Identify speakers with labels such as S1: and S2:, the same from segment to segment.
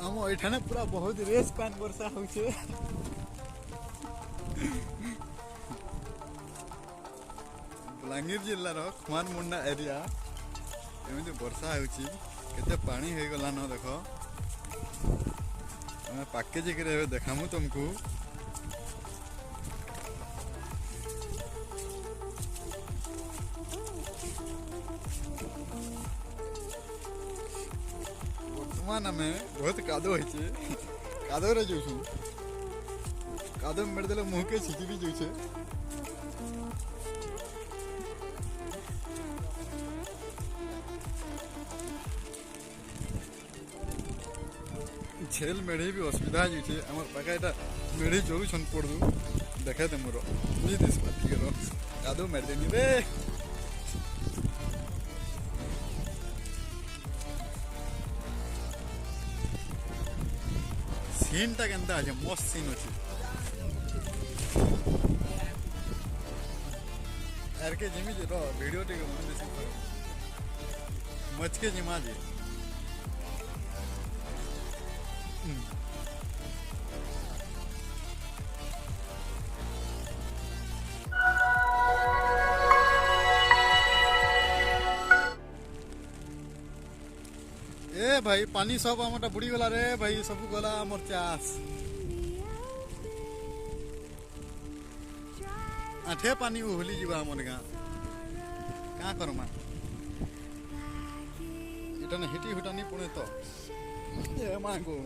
S1: आम एठाने पूरा बहुत रेस पान वर्षा होचे। बलांगीर जिल्लार खुमानमुंडा एरिया एमती वर्षा होची केते पानी हो गला न देख पाके जाकर देखामु तुमको। बर्तमान आम बहुत कादो होचे कादो रे जोसु कादो मेरे देले मुह के छिची भी जोछे। छेल मेढ़ी भी असुविधा होचे आम पाखे एटा मेढ़ी जोड़ुछन पड़ू देखे दे मोर नहीं दिस पाती कादो मेर देनी रे। सीन टा केनता আছে मस्त सीन আছে यार के जिमी जे रो वीडियो टे मन देसी मच के जिमा जे ए भाई पानी सब आमटा बुड़ी गला रे भाई सब गला आमर चास आठे पानी उहली जीवा आमर गाँ क्या करमा इटा ने हिटी हुटानी पुणे तो ए मांगो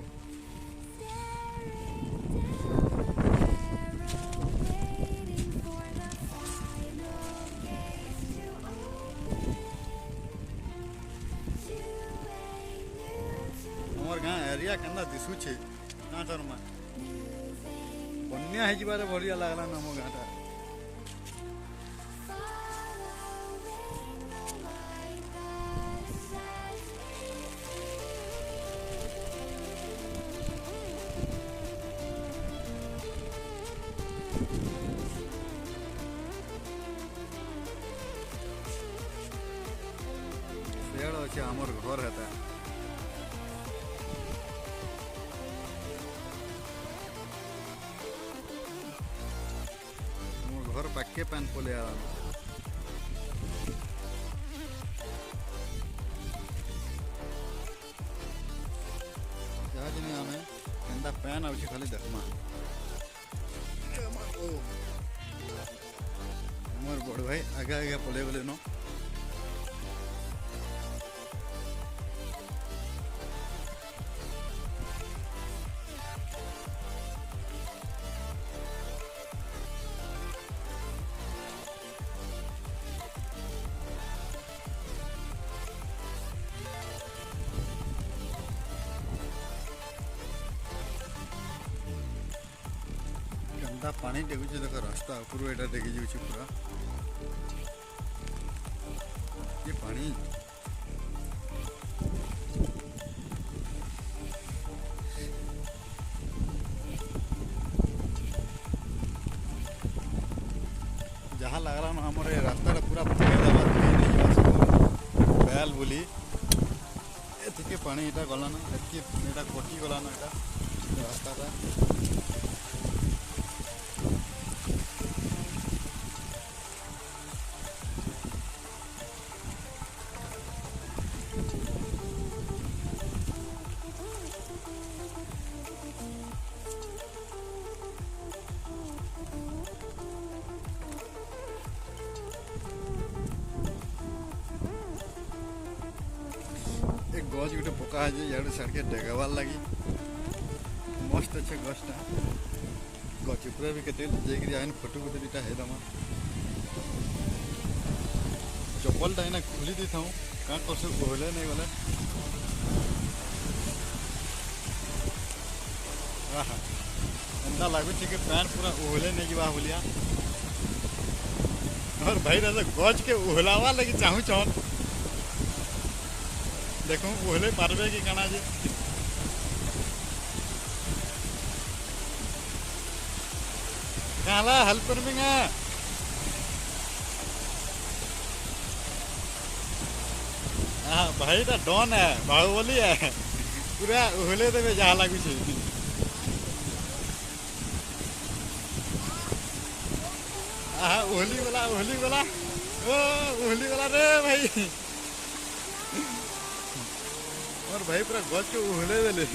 S1: गाँ एरिया केन्दा दिशुचे ना करमा बन्या होबारे बढ़िया लगला आम गाँटा। पेड़ अच्छे आमर घर हेता घर पाके पान पोले आम आम एंता पैन आउची खाली देखमा मोर बड़ भाई आगे आगे पोले गले न पानी डेगुचे देख रास्ता ऊपर एटा डेगी जाऊँ पूरा ये पानी जहाँ लगला ना हमारे रास्ता पूरा बैल बोली एतिके पानी एटा गला ना एटा कटी गला ना एटा रास्ता गज गोटे पका है इे साइड के डेगावार लगी मस्त अच्छे गछटा गच पूरा भी केते जाकर फोटो गोटे दुटा है दमा चप्पलटा एना खोली दी था क्या कर ओहले नहीं गले एंता लगे ठीक पैंट पूरा ओहले नहीं जा बोलिया और भाई रहा गज के ओहलावा लगी चाहूँ चाह देखो ओहले पारबे कि काना जे काला हेल्प करबेंगे हाँ भाई तो डॉन है बाहुबली है पूरा ओहले देवे जहाँ लागू छे। आहा ओहली वाला ओ ओहली वाला रे भाई और भाई पूरा गच के ओहले देले।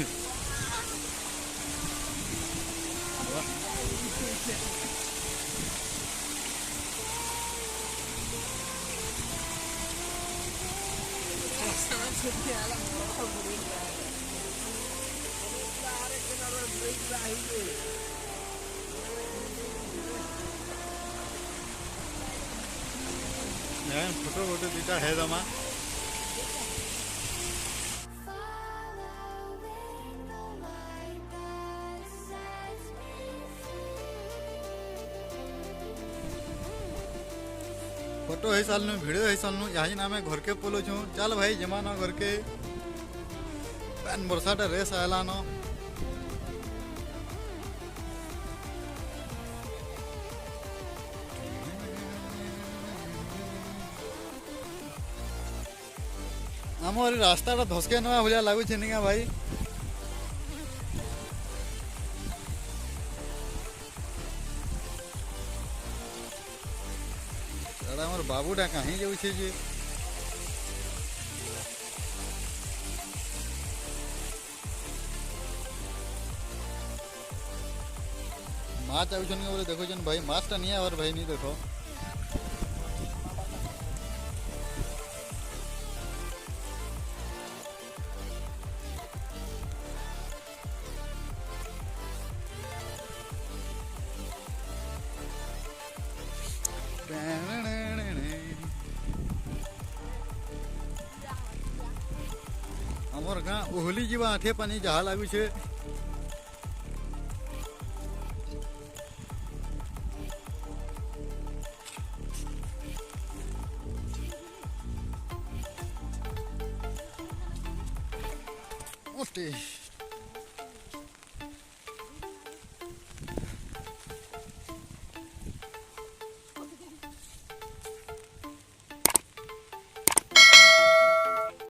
S1: फोटो वोटो दुटा है जमा। फोटो है साल भिडियो है साल यहाँ आम घर के पोलो छू। चल भाई जमा न घर के बरसाटा रेस आला न आम रास्ता धसके नवा भाया लगुच निका भाई। आम बाबूटा कहीं जाऊे जे माछ आउन बोले देखो भाई माछटा नहीं आवर भाई नहीं देखो आमर गाँ ओहली जीवा आठे पानी जहा लागू छे। ओटे